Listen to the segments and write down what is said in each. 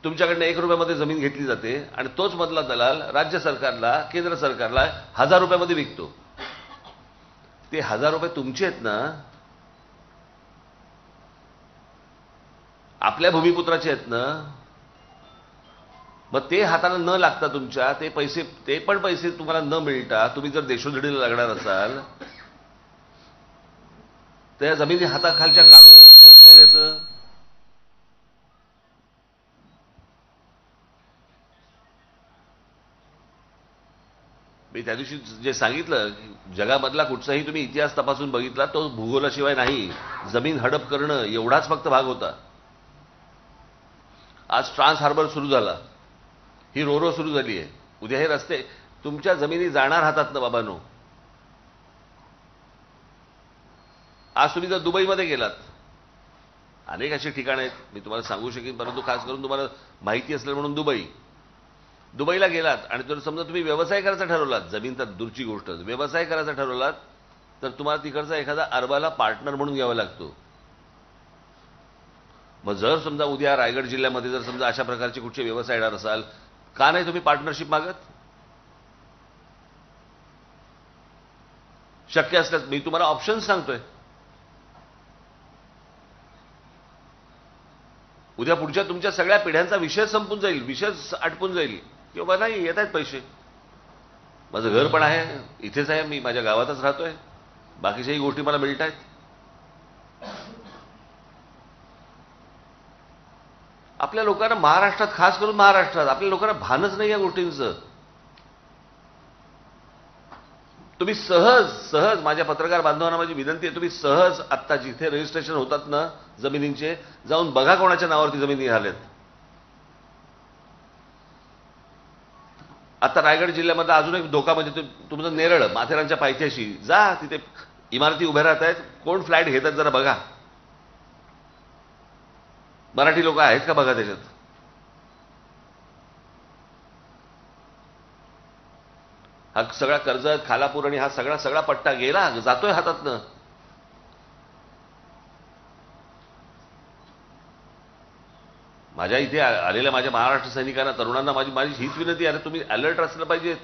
तुमच्याकडनं 1 रुपयामध्ये जमीन घेतली जाते आणि तोच मधला दलाल राज्य सरकारला, केंद्र सरकारला 1000 रुपयामध्ये विकतो. ते 1000 रुपये तुमचे आहेत ना, आपल्या भूमिपुत्राचे आहेत ना. मग ते हाताला न लागता तुमच्या ते पण पैसे तुम्हाला न मिळता तुम्ही जर देशोधडीला लागणार असाल, त्या जमिनी हाताखालच्या काढून करायचं काय त्याचं? मी त्या दिवशी जे सांगितलं, जगामधला कुठचाही तुम्ही इतिहास तपासून बघितला तो भूगोलाशिवाय नाही. जमीन हडप करणं एवढाच फक्त भाग होता. आज ट्रान्स हार्बर सुरू झाला, ही रोरो सुरू झाली आहे. उद्या हे रस्ते तुमच्या जमिनी जाणार हातात ना बाबांनो. आज तुम्ही जर दुबईमध्ये गेलात, अनेक अशी ठिकाणं आहेत मी तुम्हाला सांगू शकेन, परंतु खास करून तुम्हाला माहिती असलं म्हणून दुबईला गेलात आणि जर समजा तुम्ही व्यवसाय करायचा ठरवलात, जमीन तर दूरची गोष्ट, व्यवसाय करायचा ठरवलात तर तुम्हाला तिकडचा एखादा अरबाला पार्टनर म्हणून घ्यावा लागतो. मग जर समजा उद्या रायगड जिल्ह्यामध्ये जर समजा अशा प्रकारचे कुठचे व्यवसाय येणार असाल, का नाही तुम्ही पार्टनरशिप मागत? शक्य असल्यास मी तुम्हाला ऑप्शन सांगतोय. उद्या पुढच्या तुमच्या सगळ्या पिढ्यांचा विषय संपून जाईल, विषय आटपून जाईल की बाबा नाही येत आहेत पैसे, माझं घर पण आहे, इथेच आहे, मी माझ्या गावातच राहतोय, बाकीच्याही गोष्टी मला मिळत आहेत. आपल्या लोकांना महाराष्ट्रात, खास करून महाराष्ट्रात आपल्या लोकांना भानच नाही या गोष्टींचं. तुम्ही सहज माझ्या पत्रकार बांधवांना माझी विनंती आहे, तुम्ही सहज आत्ता जिथे रजिस्ट्रेशन होतात ना जमिनींचे, जाऊन बघा कोणाच्या नावावरती जमिनी झाल्यात. आता रायगड जिल्ह्यामध्ये अजून एक धोका म्हणजे तुमचं नेरळ, माथेरानच्या पायथ्याशी जा, तिथे इमारती उभ्या राहत आहेत, कोण फ्लॅट घेतात जरा बघा. मराठी लोक आहेत का बघा त्याच्यात. हा सगळा कर्जत, खालापूर आणि हा सगळा पट्टा गेला, जातोय हातातनं. माझ्या इथे आलेल्या माझ्या महाराष्ट्र सैनिकांना, तरुणांना माझी हीच विनंती आहे, तुम्ही अलर्ट असलं पाहिजेत,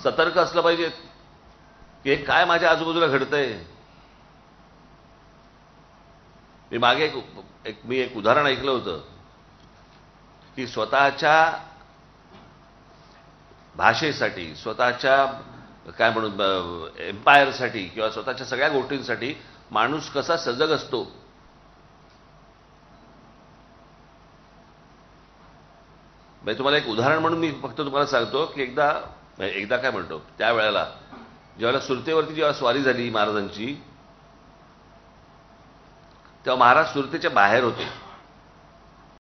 सतर्क असलं पाहिजेत की हे काय माझ्या आजूबाजूला घडतंय. मी मागे एक उदाहरण ऐकलं होतं की स्वतःच्या भाषेसाठी, स्वतःच्या काय म्हणून एम्पायरसाठी किंवा स्वतःच्या सगळ्या गोष्टींसाठी माणूस कसा सजग असतो. म्हणजे तुम्हाला एक उदाहरण म्हणून मी फक्त तुम्हाला सांगतो की एकदा काय म्हणतो, त्यावेळेला जेव्हा सुरतेवरती जेव्हा स्वारी झाली महाराजांची, तेव्हा महाराज सुरतेच्या बाहेर होते.